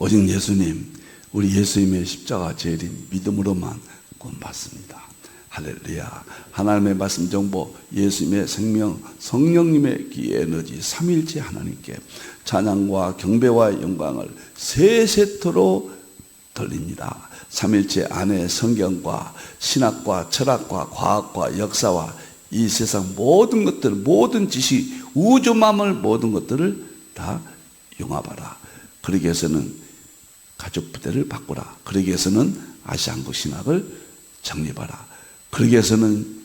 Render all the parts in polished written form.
오직 예수님, 우리 예수님의 십자가 재림 믿음으로만 구원받습니다. 할렐루야. 하나님의 말씀 정보, 예수님의 생명, 성령님의 기의 에너지, 삼위일체 하나님께 찬양과 경배와 영광을 세세토록 돌립니다. 삼위일체 안에 성경과 신학과 철학과 과학과 역사와 이 세상 모든 것들, 모든 지식, 우주만물 모든 것들을 다 융합하라. 그러기 위해서는 가족 부대를 바꾸라. 그러기 위해서는 아시아 한국 신학을 정립하라. 그러기 위해서는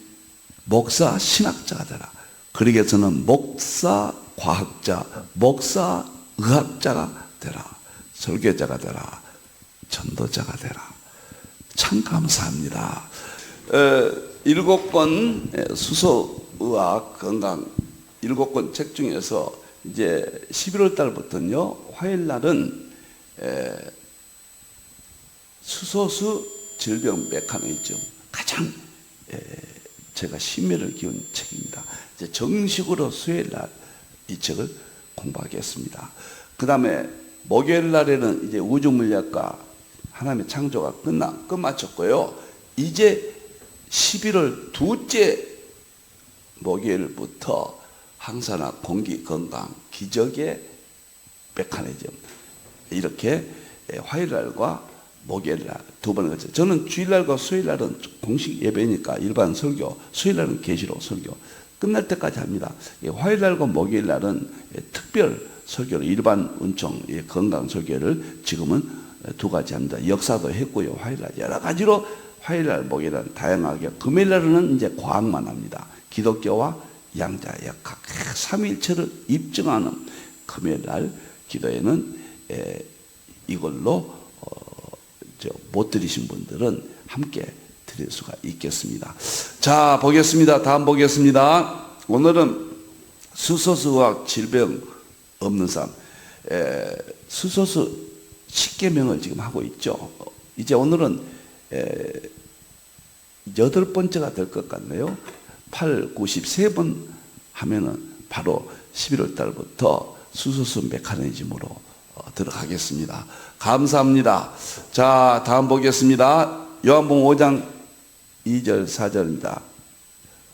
목사 신학자가 되라. 그러기 위해서는 목사 과학자, 목사 의학자가 되라. 설교자가 되라. 전도자가 되라. 참 감사합니다. 7권 수소의학 건강 7권 책 중에서 이제 11월 달부터는요, 화요일 날은 수소수 질병 메커니즘, 가장 제가 심혈을 기운 책입니다. 이제 정식으로 수요일 날 이 책을 공부하겠습니다. 그 다음에 목요일 날에는 이제 우주물리학과 하나님의 창조가 끝마쳤고요. 이제 11월 둘째 목요일부터 항산화, 공기 건강, 기적의 메커니즘, 이렇게 화요일 날과 목요일 날 두 번을 거쳐. 저는 주일 날과 수요일 날은 공식 예배니까 일반 설교, 수요일 날은 계시록 설교 끝날 때까지 합니다. 화요일 날과 목요일 날은 특별 설교를, 일반 은총 건강 설교를 지금은 두 가지 합니다. 역사도 했고요. 화요일 날 여러 가지로 화요일 날, 목요일 날 다양하게. 금요일 날은 이제 과학만 합니다. 기독교와 양자 역학, 삼위일체를 입증하는 금요일 날 기도에는 이걸로 못 들으신 분들은 함께 드릴 수가 있겠습니다. 자, 보겠습니다. 다음 보겠습니다. 오늘은 수소수학 질병 없는 삶, 수소수 10계명을 지금 하고 있죠. 이제 오늘은 8번째가 될 것 같네요. 8, 93번 하면은 바로 11월 달부터 수소수 메커니즘으로 들어가겠습니다. 감사합니다. 자, 다음 보겠습니다. 요한복음 5장 2절 4절입니다.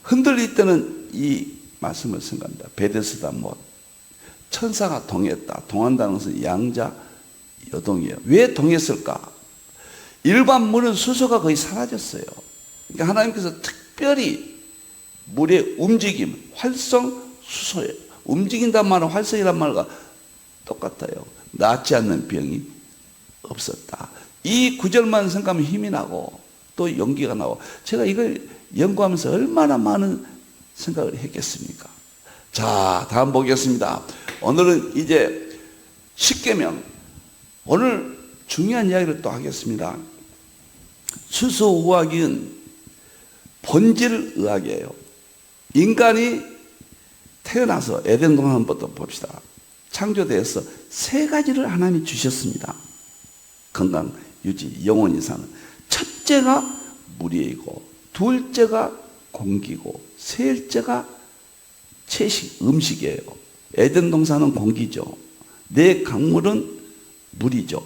흔들릴 때는 이 말씀을 생각합니다. 베데스다 못, 천사가 동했다. 동한다는 것은 양자 여동이에요. 왜 동했을까? 일반 물은 수소가 거의 사라졌어요. 그러니까 하나님께서 특별히 물의 움직임, 활성 수소예요. 움직인단 말은 활성이란 말과 똑같아요. 낫지 않는 병이 없었다. 이 구절만 생각하면 힘이 나고 또 용기가 나고, 제가 이걸 연구하면서 얼마나 많은 생각을 했겠습니까? 자, 다음 보겠습니다. 오늘은 이제 10계명, 오늘 중요한 이야기를 또 하겠습니다. 수소의학은 본질의학이에요. 인간이 태어나서 에덴 동산부터 봅시다. 창조되어서 세 가지를 하나님이 주셨습니다. 건강, 유지, 영원히 사는. 첫째가 물이고, 둘째가 공기고, 셋째가 채식, 음식이에요. 에덴 동산은 공기죠. 네 강물은 물이죠.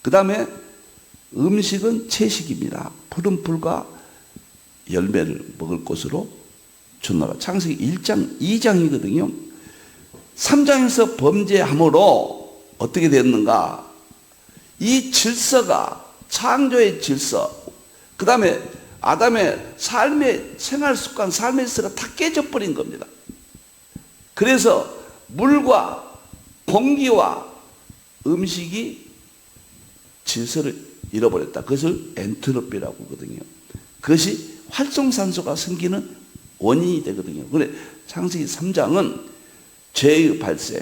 그 다음에 음식은 채식입니다. 푸른 풀과 열매를 먹을 것으로 주노라. 창세기 1장, 2장이거든요. 3장에서 범죄함으로 어떻게 됐는가? 이 질서가, 창조의 질서, 그 다음에 아담의 삶의 생활 습관, 삶의 질서가 다 깨져버린 겁니다. 그래서 물과 공기와 음식이 질서를 잃어버렸다. 그것을 엔트로피라고 하거든요. 그것이 활성산소가 생기는 원인이 되거든요. 그래, 창세기 3장은 죄의 발생,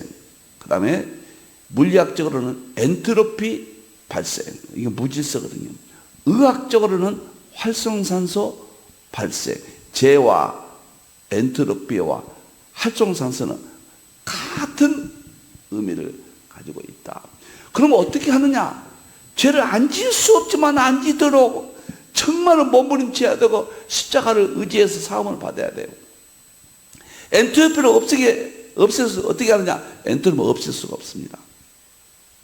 그 다음에 물리학적으로는 엔트로피 발생, 이게 무질서거든요. 의학적으로는 활성산소 발생, 죄와 엔트로피와 활성산소는 같은 의미를 가지고 있다. 그럼 어떻게 하느냐? 죄를 안 지을 수 없지만 안 지도록 정말로 몸부림쳐야 되고 십자가를 의지해서 사함을 받아야 돼요. 엔트로피를 없애서 어떻게 하느냐? 엔트로피를 없앨 수가 없습니다.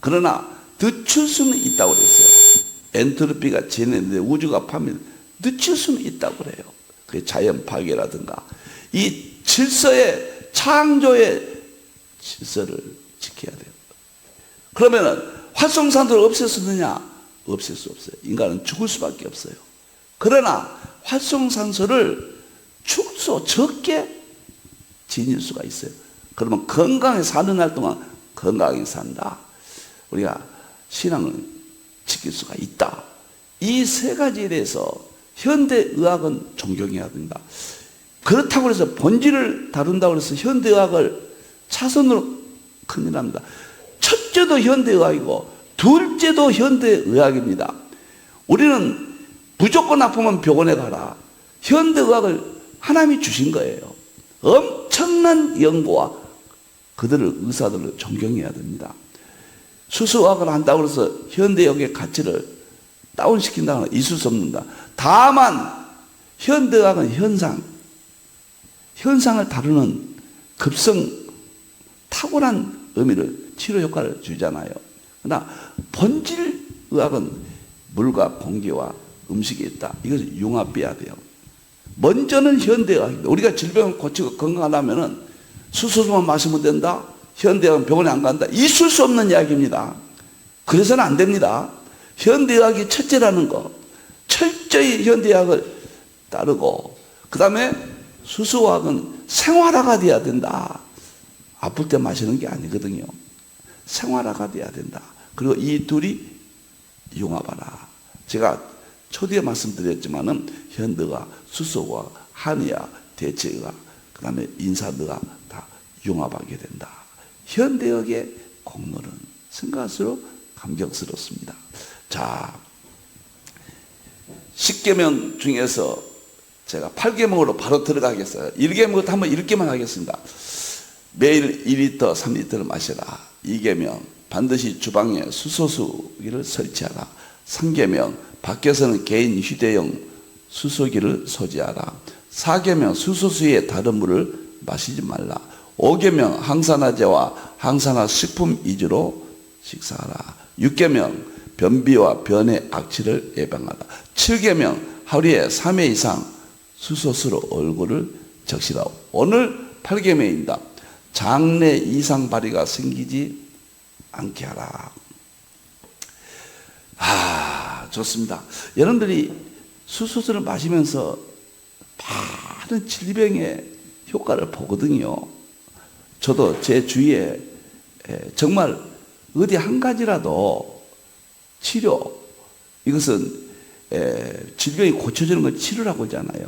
그러나 늦출 수는 있다고 그랬어요. 엔트로피가 진행되는데 우주가 파면 늦출 수는 있다고 그래요. 그 자연 파괴라든가 이 질서의 창조의 질서를 지켜야 돼요. 그러면은 활성산소를 없앨 수 있느냐? 없앨 수 없어요. 인간은 죽을 수밖에 없어요. 그러나 활성산소를 축소 적게 지닐 수가 있어요. 그러면 건강하게 사는 날 동안 건강하게 산다. 우리가 신앙을 지킬 수가 있다. 이 세 가지에 대해서 현대의학은 존경해야 된다. 그렇다고 해서 본질을 다룬다고 해서 현대의학을 차선으로 큰일 납니다. 첫째도 현대의학이고 둘째도 현대의학입니다. 우리는 무조건 아프면 병원에 가라. 현대의학을 하나님이 주신 거예요. 엄청난 연구와 그들을 의사들을 존경해야 됩니다. 수수의학을 한다고 해서 현대의학의 가치를 다운시킨다거나 있을 수 없는다. 다만 현대의학은 현상을 다루는 급성 탁월한 의미를 치료 효과를 주잖아요. 그러나 본질 의학은 물과 공기와 음식이 있다. 이것을 융합해야 돼요. 먼저는 현대의학입니다. 우리가 질병을 고치고 건강하려면 수소수만 마시면 된다. 현대의학은 병원에 안 간다. 있을 수 없는 이야기입니다. 그래서는 안 됩니다. 현대의학이 첫째라는 거. 철저히 현대의학을 따르고 그 다음에 수소의학은 생활화가 돼야 된다. 아플 때 마시는 게 아니거든요. 생활화가 돼야 된다. 그리고 이 둘이 융합하라. 제가 초기에 말씀드렸지만은 현대의학, 수소의학, 한의학, 대체의학, 그 다음에 인사의학 다 융합하게 된다. 현대의학의 공로는 생각할수록 감격스럽습니다. 자, 10계명 중에서 제가 8계명으로 바로 들어가겠어요. 1계명부터 한번 읽기만 하겠습니다. 매일 2리터, 3리터를 마셔라. 2계명, 반드시 주방에 수소수기를 설치하라. 3계명, 밖에서는 개인 휴대용 수소기를 소지하라. 4계명, 수소수에 다른 물을 마시지 말라. 5계명, 항산화제와 항산화 식품 위주로 식사하라. 6계명, 변비와 변의 악취를 예방하라. 7계명, 하루에 3회 이상 수소수로 얼굴을 적시라. 오늘 8계명입니다. 장내 이상 발휘가 생기지 않게 하라. 좋습니다. 여러분들이 수소수를 마시면서 많은 질병의 효과를 보거든요. 저도 제 주위에 정말 어디 한 가지라도 치료, 이것은 질병이 고쳐지는 걸 치료라고 하잖아요.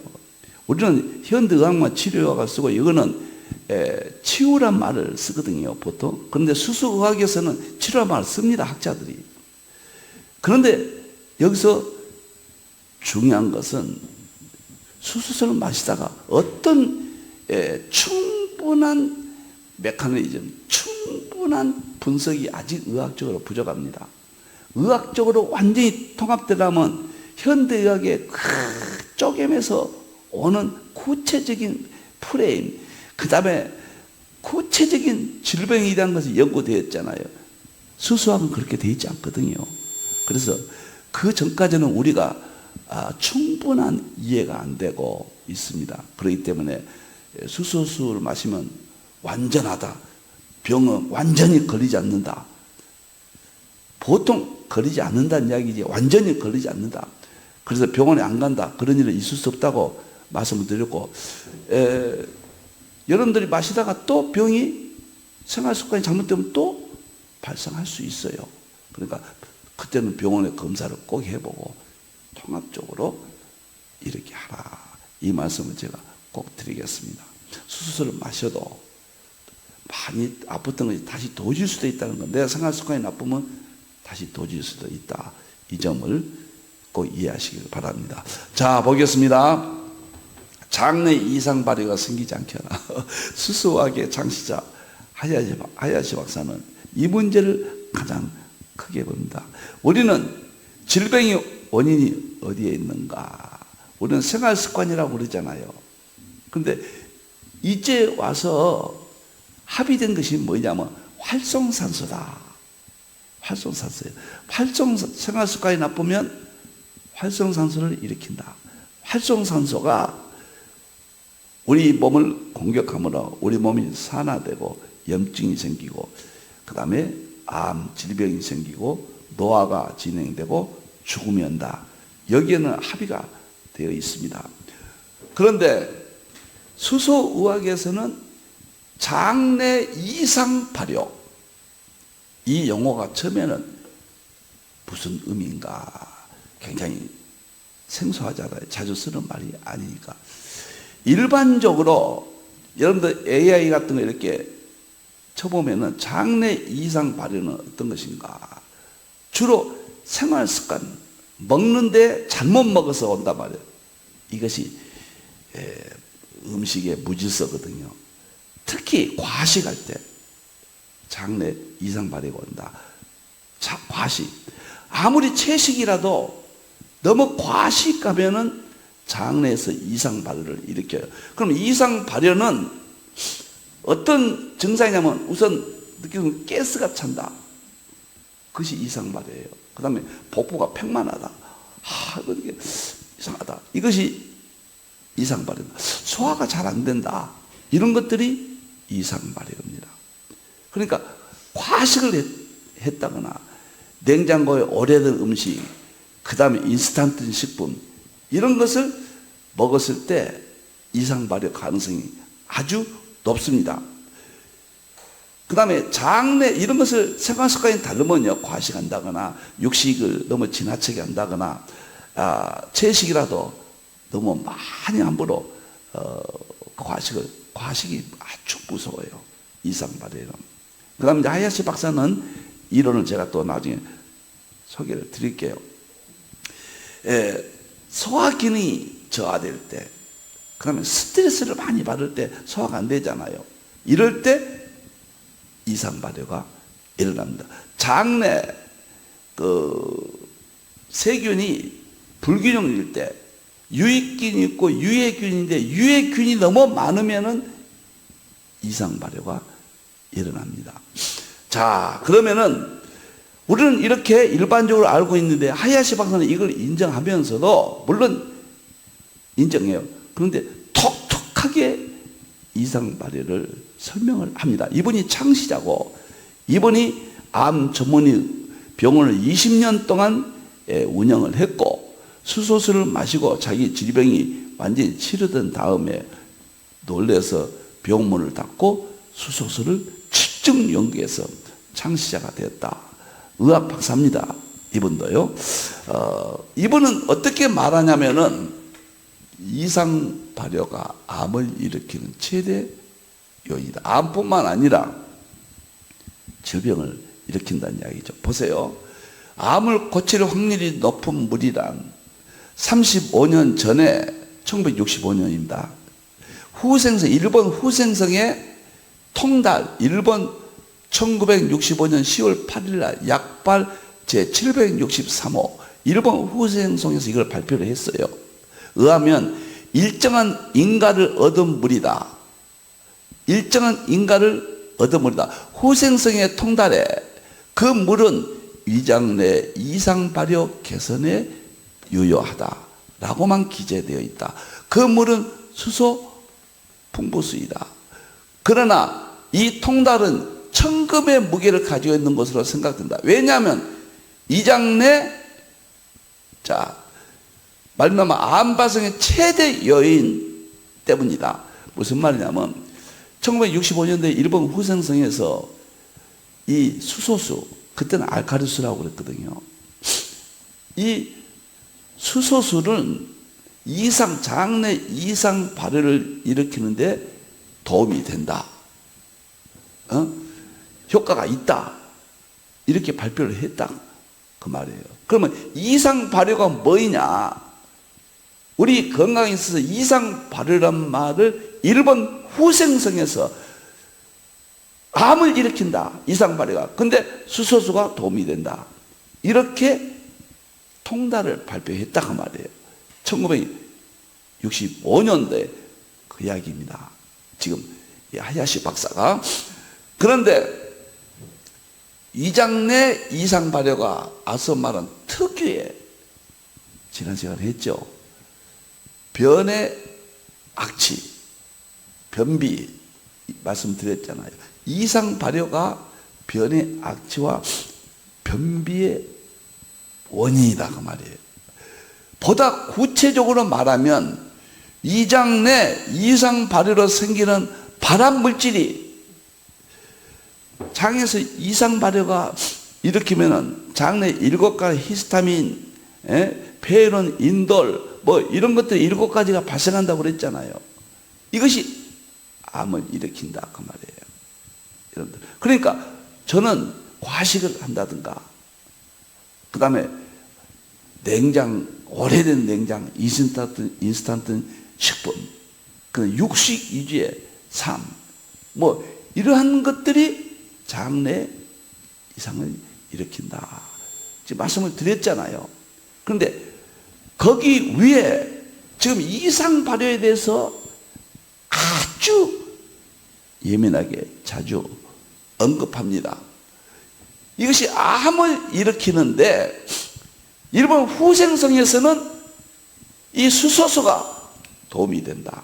우리는 현대의학만 치료가 쓰고 이거는 치유란 말을 쓰거든요, 보통. 그런데 수수의학에서는 치료란 말을 씁니다, 학자들이. 그런데 여기서 중요한 것은 수수수를 마시다가 어떤 충분한 메커니즘, 충분한 분석이 아직 의학적으로 부족합니다. 의학적으로 완전히 통합되려면 현대의학의 그 쪼개면서 오는 구체적인 프레임, 그 다음에 구체적인 질병에 대한 것이 연구되었잖아요. 수수학은 그렇게 되어 있지 않거든요. 그래서 그 전까지는 우리가 충분한 이해가 안 되고 있습니다. 그렇기 때문에 수소수를 마시면 완전하다. 병은 완전히 걸리지 않는다. 보통 걸리지 않는다는 이야기지 완전히 걸리지 않는다. 그래서 병원에 안 간다. 그런 일은 있을 수 없다고 말씀을 드렸고, 여러분들이 마시다가 또 병이 생활습관이 잘못되면 또 발생할 수 있어요. 그러니까 그때는 병원에 검사를 꼭 해보고 통합적으로 이렇게 하라. 이 말씀을 제가 꼭 드리겠습니다. 수술을 마셔도 많이 아팠던 것이 다시 도질 수도 있다는 건, 내가 생활습관이 나쁘면 다시 도질 수도 있다. 이 점을 꼭 이해하시길 바랍니다. 자, 보겠습니다. 장내 이상 발휘가 생기지 않게 하라. 수수학의 창시자 하야시 박사는 이 문제를 가장 크게 봅니다. 우리는 질병의 원인이 어디에 있는가? 우리는 생활습관이라고 그러잖아요. 그런데 이제 와서 합의된 것이 뭐냐면 활성산소다. 활성산소예요. 생활습관이 나쁘면 활성산소를 일으킨다. 활성산소가 우리 몸을 공격하므로 우리 몸이 산화되고 염증이 생기고 그 다음에 암 질병이 생기고 노화가 진행되고 죽음이 온다. 여기에는 합의가 되어 있습니다. 그런데 수소의학에서는 장내 이상 발효, 이 용어가 처음에는 무슨 의미인가 굉장히 생소하잖아요. 자주 쓰는 말이 아니니까. 일반적으로 여러분들 AI 같은 거 이렇게 쳐보면은 장내 이상 발효는 어떤 것인가? 주로 생활 습관, 먹는데 잘못 먹어서 온단 말이에요. 이것이 음식의 무질서거든요. 특히 과식할 때 장내 이상 발효가 온다. 자, 과식. 아무리 채식이라도 너무 과식하면은 장내에서 이상 발효를 일으켜요. 그럼 이상 발효는 어떤 증상이냐면 우선 느끼는 가스가 찬다. 그것이 이상 발효예요. 그 다음에 복부가 팽만하다. 이게 이상하다. 이것이 이상 발효다. 소화가 잘 안 된다. 이런 것들이 이상 발효입니다. 그러니까 과식을 했다거나 냉장고에 오래된 음식, 그 다음에 인스턴트 식품 이런 것을 먹었을 때 이상 발효 가능성이 아주 높습니다. 그 다음에 장내 이런 것을 생활 습관이 다르면요, 과식한다거나 육식을 너무 지나치게 한다거나 채식이라도 너무 많이 함부로 과식이 아주 무서워요. 이상 발효는. 그 다음에 하야시 박사는 이론을 제가 또 나중에 소개를 드릴게요. 소화 기능이 저하될 때, 그 다음에 스트레스를 많이 받을 때 소화가 안 되잖아요. 이럴 때 이상 발효가 일어납니다. 장내 세균이 불균형일 때 유익균이 있고 유해균인데 유해균이 너무 많으면은 이상 발효가 일어납니다. 자, 그러면은 우리는 이렇게 일반적으로 알고 있는데 하야시 박사는 이걸 인정하면서도 물론 인정해요. 그런데 톡톡하게 이상 발효를 설명을 합니다. 이분이 창시자고 이분이 암 전문의 병원을 20년 동안 운영을 했고 수소수를 마시고 자기 질병이 완전히 치료된 다음에 놀래서 병문을 닫고 수소수를 집중 연구해서 창시자가 되었다. 의학 박사입니다. 이분도요. 이분은 어떻게 말하냐면은 이상 발효가 암을 일으키는 최대 요인이다. 암뿐만 아니라 질병을 일으킨다는 이야기죠. 보세요. 암을 고칠 확률이 높은 물이란 35년 전에 1965년입니다. 일본 후생성의 통달, 일본 1965년 10월 8일 날 약발 제763호 일본 후생성에서 이걸 발표를 했어요. 의하면 일정한 인가를 얻은 물이다. 일정한 인가를 얻은 물이다. 후생성의 통달에 그 물은 위장 내 이상 발효 개선에 유효하다라고만 기재되어 있다. 그 물은 수소 풍부수이다. 그러나 이 통달은 천금의 무게를 가지고 있는 것으로 생각된다. 왜냐하면 위장 내 말하자면 암 발생의 최대 요인 때문이다. 무슨 말이냐면 1965년도에 일본 후생성에서 이 수소수, 그때는 알카리수라고 그랬거든요. 이 수소수는 장내 이상 발효를 일으키는데 도움이 된다. 효과가 있다. 이렇게 발표를 했다. 그 말이에요. 그러면 이상 발효가 뭐냐? 우리 건강에 있어서 이상 발효란 말을 일본 후생성에서 암을 일으킨다. 이상 발효가. 근데 수소수가 도움이 된다. 이렇게 통달을 발표했다. 그 말이에요. 1965년도에 그 이야기입니다. 지금 하야시 박사가. 그런데 이장내 이상 발효가 앞서 말한 특유의, 지난 시간에 했죠, 변의 악취, 변비 말씀드렸잖아요. 이상 발효가 변의 악취와 변비의 원인이다 그 말이에요. 보다 구체적으로 말하면 이장 내 이상 발효로 생기는 발암 물질이 장에서 이상 발효가 일으키면은 장내 7가지 히스타민, 페론, 인돌 뭐 이런 것들이 7가지가 발생한다고 그랬잖아요. 이것이 암을 일으킨다 그 말이에요. 여러분들. 그러니까 저는 과식을 한다든가, 그 다음에 냉장, 오래된 냉장, 인스턴트 식품, 그 육식 위주의 삶, 뭐 이러한 것들이 장내 이상을 일으킨다. 지금 말씀을 드렸잖아요. 그런데 거기 위에 지금 이상 발효에 대해서 아주 예민하게 자주 언급합니다. 이것이 암을 일으키는데 일본 후생성에서는 이 수소수가 도움이 된다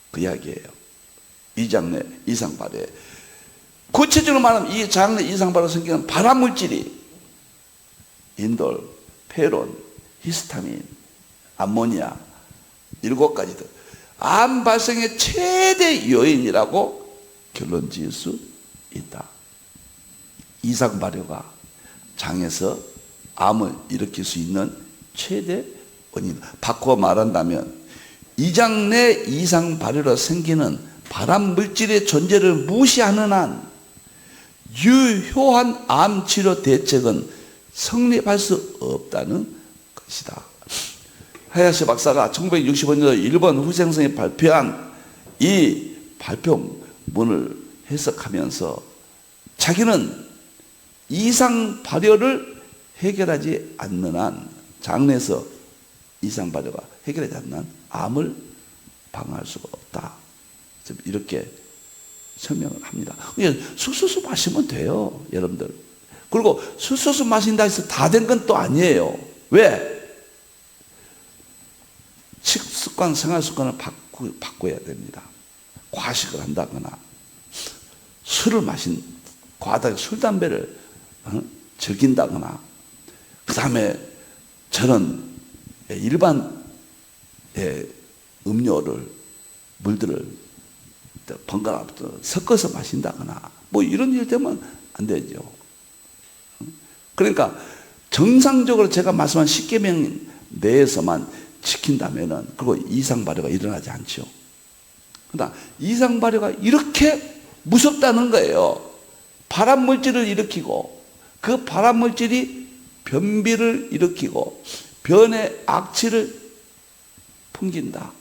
그 이야기예요. 이 장내 이상 발효에. 구체적으로 말하면 이 장내 이상 발효로 생기는 발암물질이 인돌, 페론, 히스타민, 암모니아 7가지들, 암 발생의 최대 요인이라고 결론 지을 수 있다. 이상 발효가 장에서 암을 일으킬 수 있는 최대 원인. 바꿔 말한다면 이장 내 이상 발효로 생기는 발암 물질의 존재를 무시하는 한 유효한 암 치료 대책은 성립할 수 없다는 것이다. 하야시 박사가 1965년도 일본 후생성에 발표한 이 발표문을 해석하면서 자기는 이상 발효를 해결하지 않는 한, 장내에서 이상 발효가 해결하지 않는 한 암을 방어할 수가 없다. 이렇게 설명을 합니다. 수소수 마시면 돼요, 여러분들. 그리고 수소수 마신다 해서 다 된 건 또 아니에요. 왜? 식습관, 생활습관을 바꿔야 됩니다. 과식을 한다거나 술을 과다하게 술, 담배를 즐긴다거나, 그 다음에 저는 일반 음료를, 물들을 번갈아 섞어서 마신다거나 뭐 이런 일 되면 안 되죠. 그러니까 정상적으로 제가 말씀한 10계명 내에서만 지킨다면은, 그리고 이상 발효가 일어나지 않죠. 그러나 이상 발효가 이렇게 무섭다는 거예요. 발암 물질을 일으키고, 그 발암 물질이 변비를 일으키고 변의 악취를 풍긴다.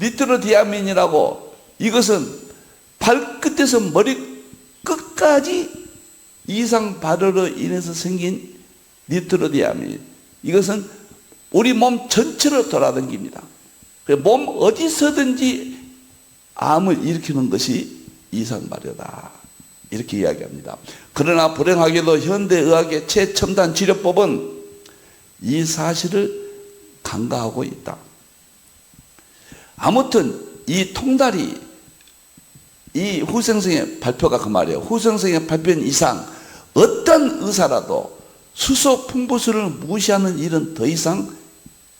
니트로디아민이라고, 이것은 발끝에서 머리 끝까지 이상 발효로 인해서 생긴 니트로디아민, 이것은 우리 몸 전체로 돌아다닙니다. 몸 어디서든지 암을 일으키는 것이 이상 발효다, 이렇게 이야기합니다. 그러나 불행하게도 현대의학의 최첨단 치료법은 이 사실을 간과하고 있다. 아무튼 이 통달이, 이 후생성의 발표가 그 말이에요. 후생성의 발표인 이상 어떤 의사라도 수소 풍부수를 무시하는 일은 더 이상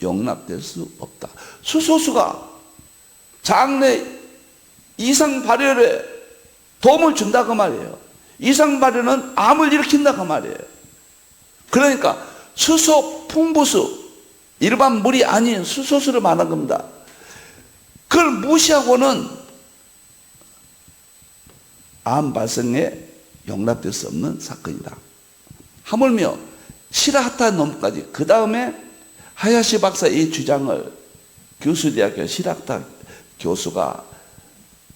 용납될 수 없다. 수소수가 장내 이상 발효에 도움을 준다 그 말이에요. 이상 발효는 암을 일으킨다 그 말이에요. 그러니까 수소 풍부수, 일반 물이 아닌 수소수를 말한 겁니다. 그걸 무시하고는 암 발생에 용납될 수 없는 사건이다. 하물며 시라하타 논문까지, 그 다음에 하야시 박사 이 주장을 교수대학교 시라하타 교수가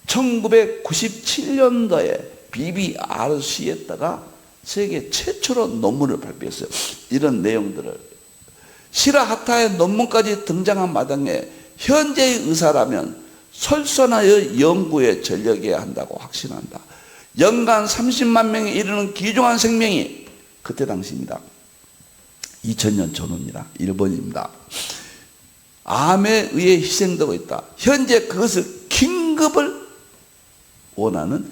1997년도에 BBRC에다가 세계 최초로 논문을 발표했어요. 이런 내용들을. 시라하타의 논문까지 등장한 마당에 현재의 의사라면 솔선하여 연구에 전력해야 한다고 확신한다. 연간 30만 명에 이르는 귀중한 생명이 그때 당시입니다. 2000년 전후입니다. 일본입니다. 암에 의해 희생되고 있다. 현재 그것을 긴급을 원하는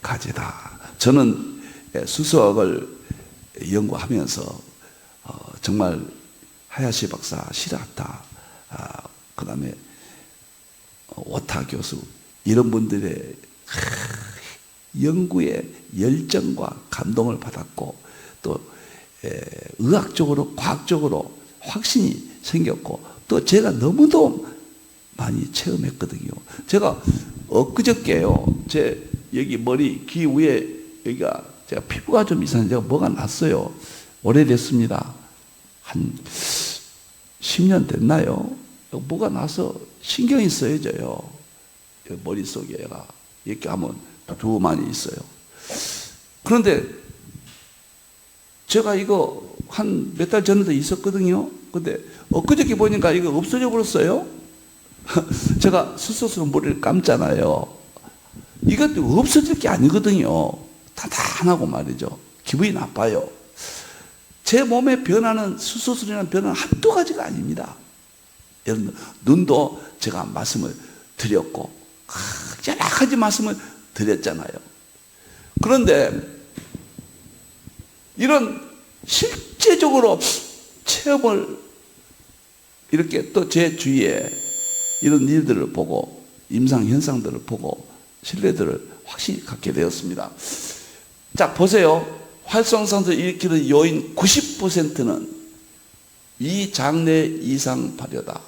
과제다. 저는 수소학을 연구하면서 정말 하야시 박사, 시라타, 그 다음에 오타 교수 이런 분들의 연구에 열정과 감동을 받았고 또 의학적으로 과학적으로 확신이 생겼고 또 제가 너무도 많이 체험했거든요. 제가 엊그저께요, 제 여기 머리 귀 위에 여기가 제가 피부가 좀 이상해. 제가 뭐가 났어요. 오래됐습니다. 한 10년 됐나요? 뭐가 나서 신경이 쓰여져요. 머릿속에가 이렇게 하면 두 많이 있어요. 그런데 제가 이거 한 몇 달 전에도 있었거든요. 근데 엊그저께 보니까 이거 없어져 버렸어요. 제가 수소수로 머리를 감잖아요. 이것도 없어질 게 아니거든요. 단단하고 말이죠. 기분이 나빠요. 제 몸의 변화는 수소술이라는 변화는 한두 가지가 아닙니다. 여러분, 눈도 제가 말씀을 드렸고 여러 가지 말씀을 드렸잖아요. 그런데 이런 실제적으로 체험을 이렇게 또 제 주위에 이런 일들을 보고 임상 현상들을 보고 신뢰들을 확실히 갖게 되었습니다. 자, 보세요. 활성산소를 일으키는 요인 90%는 이 장내 이상 발효다.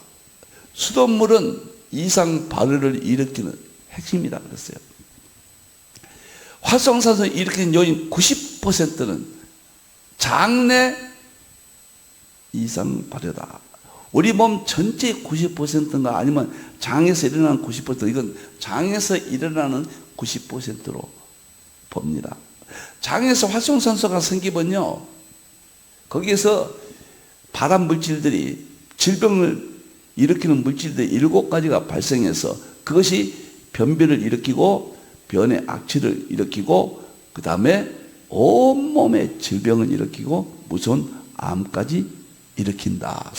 수돗물은 이상 발효를 일으키는 핵심이다 그랬어요. 활성산소를 일으키는 요인 90%는 장내 이상 발효다. 우리 몸 전체의 90%인가 아니면 장에서 일어나는 90%, 이건 장에서 일어나는 90%로 봅니다. 장에서 활성산소가 생기면요, 거기에서 발암 물질들이, 질병을 일으키는 물질들이 7가지가 발생해서 그것이 변비를 일으키고 변의 악취를 일으키고 그 다음에 온몸에 질병을 일으키고 무서운 암까지 일으킨다.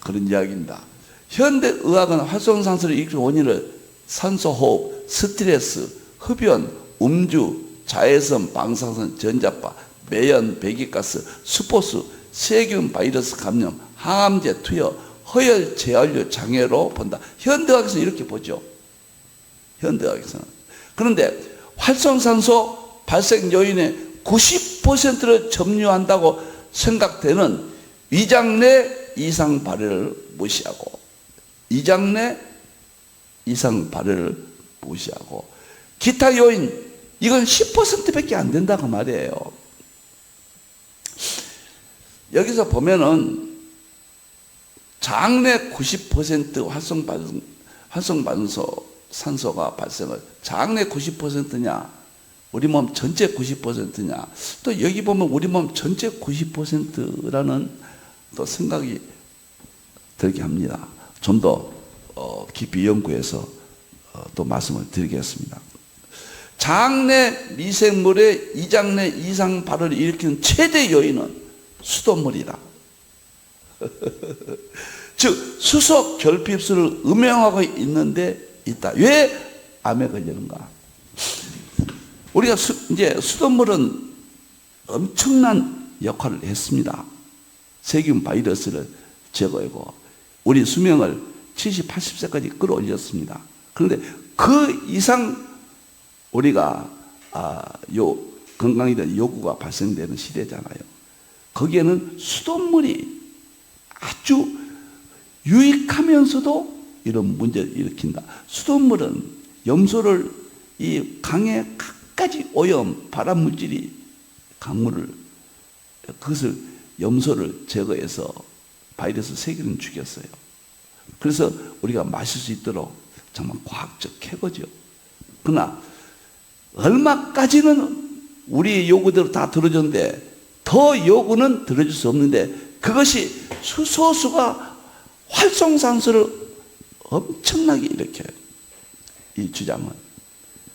그런 이야기입니다. 현대의학은 활성산소를 일으키는 원인을 산소호흡, 스트레스, 흡연, 음주, 자외선, 방사선, 전자파, 매연, 배기가스, 수포수, 세균, 바이러스 감염, 항암제, 투여, 허혈, 제한류, 장애로 본다. 현대의학에서는 이렇게 보죠. 현대의학에서는. 그런데 활성산소 발생 요인의 90%를 점유한다고 생각되는 위장 내 이상 발효를 무시하고, 위장 내 이상 발효를 무시하고, 기타 요인, 이건 10%밖에 안 된다고 말이에요. 여기서 보면은 장내 90% 활성반응소 산소가 발생을, 장내 90%냐 우리 몸 전체 90%냐, 또 여기 보면 우리 몸 전체 90%라는 또 생각이 들게 합니다. 좀 더 깊이 연구해서 또 말씀을 드리겠습니다. 장내 미생물의 이장내 이상 발효를 일으키는 최대 요인은 수돗물이다. 즉 수소 결핍수를 음용하고 있는데 있다. 왜 암에 걸리는가? 우리가 이제 수돗물은 엄청난 역할을 했습니다. 세균 바이러스를 제거하고 우리 수명을 70, 80세까지 끌어올렸습니다. 그런데 그 이상 우리가 건강에 대한 요구가 발생되는 시대잖아요. 거기에는 수돗물이 아주 유익하면서도 이런 문제를 일으킨다. 수돗물은 염소를 이 강에 갖가지 오염 발암물질이 강물을, 그것을 염소를 제거해서 바이러스 세균을 죽였어요. 그래서 우리가 마실 수 있도록 정말 과학적 쾌거죠. 그러나 얼마까지는 우리의 요구대로 다 들어줬는데 더 요구는 들어줄 수 없는데, 그것이 수소수가 활성산소를 엄청나게 일으켜요. 이 주장은.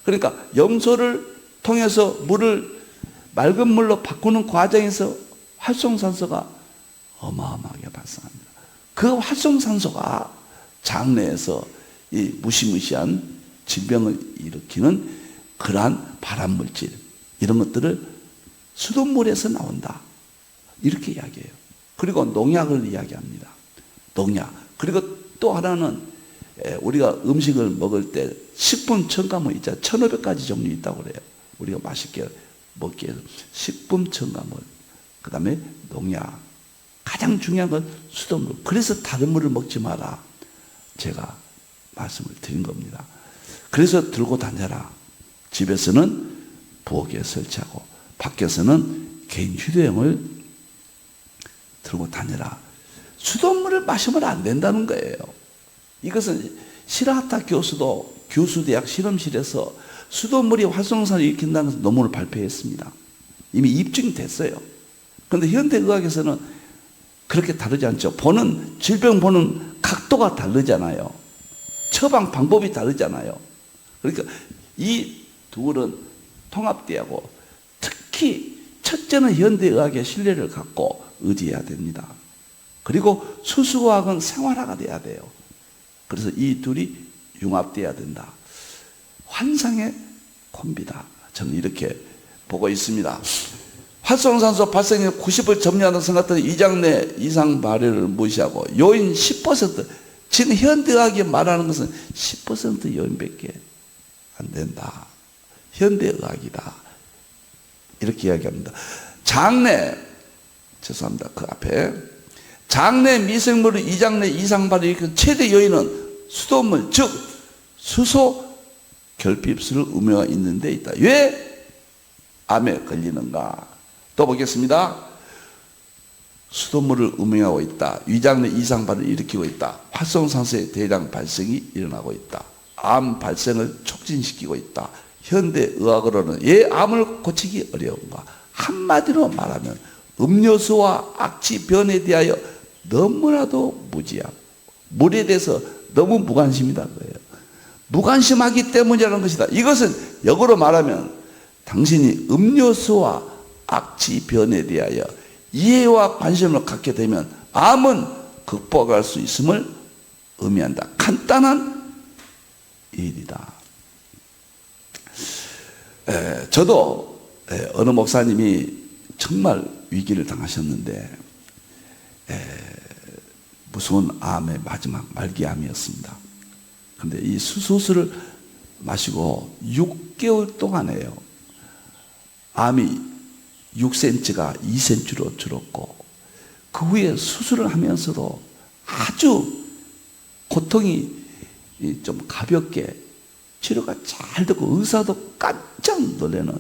그러니까 염소를 통해서 물을 맑은 물로 바꾸는 과정에서 활성산소가 어마어마하게 발생합니다. 그 활성산소가 장내에서 이 무시무시한 질병을 일으키는 그러한 발암물질, 이런 것들을 수돗물에서 나온다, 이렇게 이야기해요. 그리고 농약을 이야기합니다. 농약. 그리고 또 하나는 우리가 음식을 먹을 때 식품 첨가물 있잖아요. 1500가지 종류 있다고 그래요. 우리가 맛있게 먹기 위해서 식품 첨가물, 그 다음에 농약, 가장 중요한 건 수돗물. 그래서 다른 물을 먹지 마라, 제가 말씀을 드린 겁니다. 그래서 들고 다녀라. 집에서는 부엌에 설치하고 밖에서는 개인 휴대용을 들고 다녀라. 수돗물을 마시면 안 된다는 거예요. 이것은 시라하타 교수도 교수대학 실험실에서 수돗물이 활성산을 일으킨다는 것을 논문을 발표했습니다. 이미 입증이 됐어요. 그런데 현대의학에서는 그렇게 다르지 않죠. 질병 보는 각도가 다르잖아요. 처방 방법이 다르잖아요. 그러니까 이 둘은 통합돼야 하고, 특히 첫째는 현대의학의 신뢰를 갖고 의지해야 됩니다. 그리고 수수과학은 생활화가 돼야 돼요. 그래서 이 둘이 융합돼야 된다. 환상의 콤비다. 저는 이렇게 보고 있습니다. 활성산소 발생의 90을 점유하는 생각들은 이장내 이상 발효를 무시하고 요인 10%, 지금 현대의학이 말하는 것은 10% 요인밖에 안 된다. 현대의학이다. 이렇게 이야기합니다. 죄송합니다. 그 앞에 장내 미생물의 이장내 이상 발효를 일으키는 최대 요인은 수돗물, 즉 수소 결핍술 음모가 있는 데 있다. 왜 암에 걸리는가? 또 보겠습니다. 수돗물을 음용하고 있다. 위장내 이상 발효를 일으키고 있다. 활성산소의 대량 발생이 일어나고 있다. 암 발생을 촉진시키고 있다. 현대의학으로는 왜 암을 고치기 어려운가? 한마디로 말하면 음료수와 악취 변에 대하여 너무나도 무지하고 물에 대해서 너무 무관심이다 그래요. 무관심하기 때문이라는 것이다. 이것은 역으로 말하면 당신이 음료수와 악취 변에 대하여 이해와 관심을 갖게 되면 암은 극복할 수 있음을 의미한다. 간단한 일이다. 저도 어느 목사님이 정말 위기를 당하셨는데 무서운 암의 마지막 말기암이었습니다. 그런데 이 수소수를 마시고 6개월 동안에요, 암이 6cm가 2cm로 줄었고, 그 후에 수술을 하면서도 아주 고통이 좀 가볍게 치료가 잘 되고 의사도 깜짝 놀라는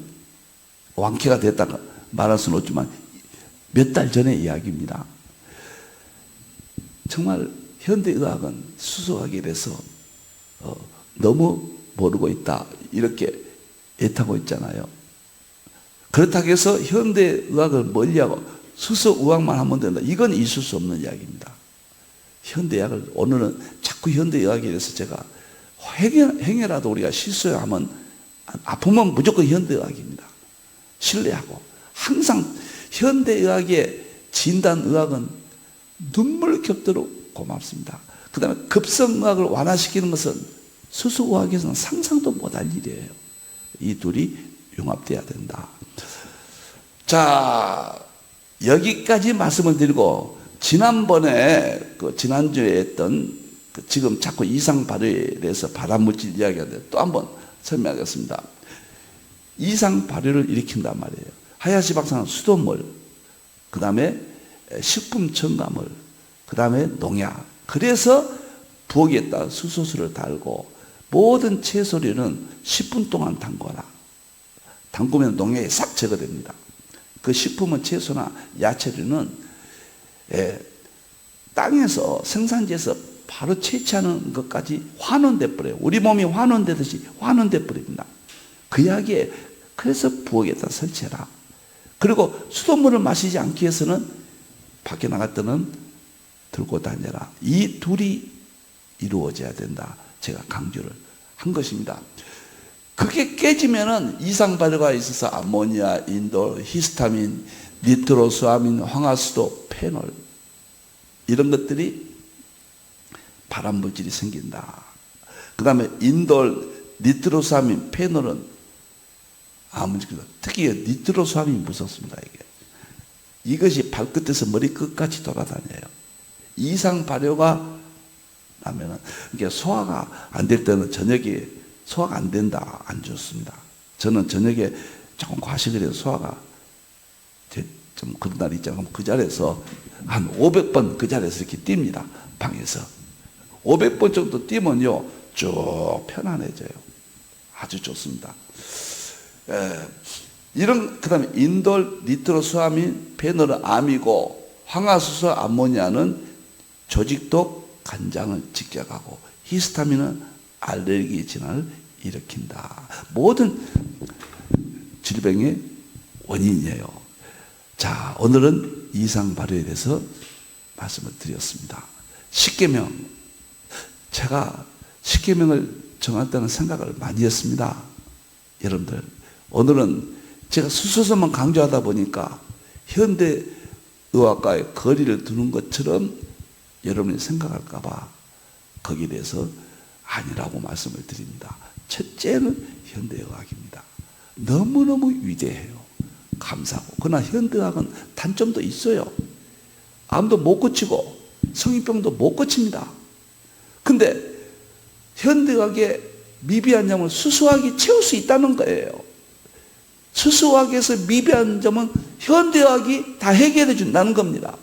완쾌가 됐다고 말할 수는 없지만 몇 달 전의 이야기입니다. 정말 현대의학은 수소학에 대해서 너무 모르고 있다, 이렇게 애타고 있잖아요. 그렇다고 해서 현대의학을 멀리하고 수소의학만 하면 된다, 이건 있을 수 없는 이야기입니다. 현대의학을, 오늘은 자꾸 현대의학에 대해서 제가 행여라도 우리가 실수하면, 아프면 무조건 현대의학입니다. 신뢰하고 항상 현대의학의 진단의학은 눈물 겹도록 고맙습니다. 그 다음에 급성의학을 완화시키는 것은 수소의학에서는 상상도 못할 일이에요. 이 둘이 융합돼야 된다. 자, 여기까지 말씀을 드리고, 지난주에 했던 지금 자꾸 이상 발효에 대해서 발암물질 이야기하는데 또 한번 설명하겠습니다. 이상 발효를 일으킨단 말이에요. 하야시 박사는 수돗물, 그 다음에 식품 첨가물, 그 다음에 농약. 그래서 부엌에다 수소수를 달고 모든 채소류는 10분 동안 담궈라. 담그면 농약이 싹 제거됩니다. 그 식품은 채소나 야채류는 땅에서 생산지에서 바로 채취하는 것까지 환원돼 버려요. 우리 몸이 환원되듯이 환원돼 버립니다. 그 이야기에 그래서 부엌에다 설치해라. 그리고 수돗물을 마시지 않기 위해서는 밖에 나갈 때는 들고 다녀라. 이 둘이 이루어져야 된다. 제가 강조를 한 것입니다. 그게 깨지면은 이상 발효가 있어서 암모니아, 인돌, 히스타민, 니트로수아민, 황화수도, 페놀 이런 것들이 발암물질이 생긴다. 그 다음에 인돌, 니트로수아민, 페놀은 암물질이다. 특히 니트로수아민이 무섭습니다. 이것이 발끝에서 머리끝까지 돌아다녀요. 이상 발효가 나면은 이게 소화가 안 될 때는 저녁에 소화가 안 된다, 안 좋습니다. 저는 저녁에 조금 과식을 해서 소화가 좀 그런 날이 있잖아요. 그럼 그 자리에서 한 500번 그 자리에서 이렇게 뜁니다. 방에서 500번 정도 뛰면요 쭉 편안해져요. 아주 좋습니다. 이런 그다음에 인돌, 니트로수아민, 페놀은 암이고 황화수소, 암모니아는 조직독, 간장을 직격하고 히스타민은 알레르기 질환을 일으킨다. 모든 질병의 원인이에요. 자, 오늘은 이상 발효에 대해서 말씀을 드렸습니다. 십계명, 제가 십계명을 정할 때는 생각을 많이 했습니다. 여러분들, 오늘은 제가 수소서만 강조하다 보니까 현대 의학과의 거리를 두는 것처럼 여러분이 생각할까 봐 거기에 대해서 아니라고 말씀을 드립니다. 첫째는 현대의학입니다. 너무너무 위대해요. 감사하고. 그러나 현대의학은 단점도 있어요. 암도 못 고치고 성인병도 못 고칩니다. 근데 현대의학의 미비한 점을 수소학이 채울 수 있다는 거예요. 수소학에서 미비한 점은 현대의학이 다 해결해 준다는 겁니다.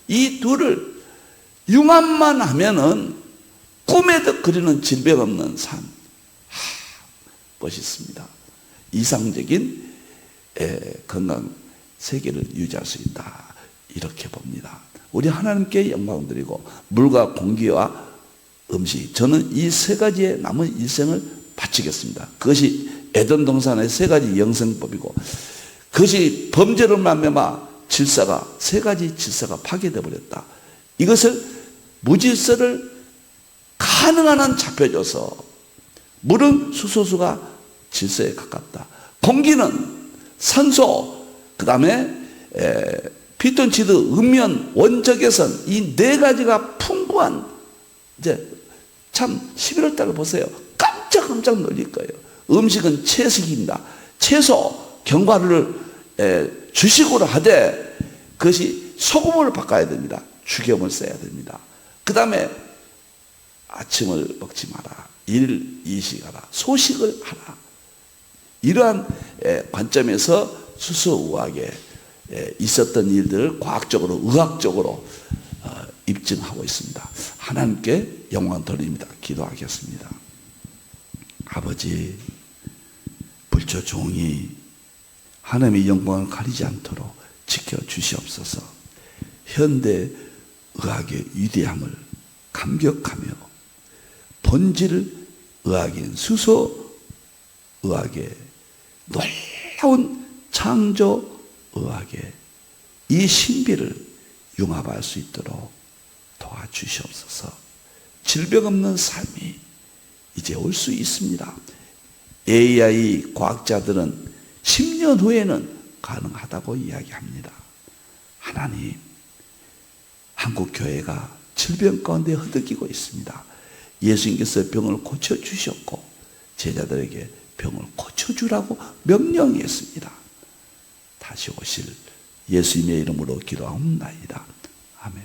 이 둘을 융합만 하면은 꿈에도 그리는 질병 없는 삶. 멋있습니다. 이상적인 건강 세계를 유지할 수 있다. 이렇게 봅니다. 우리 하나님께 영광 드리고 물과 공기와 음식, 저는 이 세 가지의 남은 일생을 바치겠습니다. 그것이 에덴 동산의 세 가지 영생법이고 그것이 범죄로 말미암아 질서가 세 가지 질서가 파괴되어 버렸다. 이것을 무질서를 가능한 한 잡혀줘서 물은 수소수가 질서에 가깝다. 공기는 산소, 그 다음에 피톤치드, 음연, 원적외선 이 네 가지가 풍부한 이제 참 11월 달을 보세요. 깜짝 놀릴 거예요. 음식은 채식입니다. 채소, 견과류를 주식으로 하되 그것이 소금으로 바꿔야 됩니다. 죽염을 써야 됩니다. 그 다음에 아침을 먹지 마라. 일 이식하라. 소식을 하라. 이러한 관점에서 수소의학에 있었던 일들을 과학적으로 의학적으로 입증하고 있습니다. 하나님께 영광 돌립니다. 기도하겠습니다. 아버지, 불조 종이 하나님의 영광을 가리지 않도록 지켜주시옵소서. 현대 의학의 위대함을 감격하며 본질 의학인 수소 의학의 놀라운 창조 의학의 이 신비를 융합할 수 있도록 도와주시옵소서. 질병 없는 삶이 이제 올 수 있습니다. AI 과학자들은 10년 후에는 가능하다고 이야기합니다. 하나님, 한국 교회가 질병 가운데 허덕이고 있습니다. 예수님께서 병을 고쳐주셨고 제자들에게 병을 고쳐주라고 명령했습니다. 다시 오실 예수님의 이름으로 기도하옵나이다. 아멘.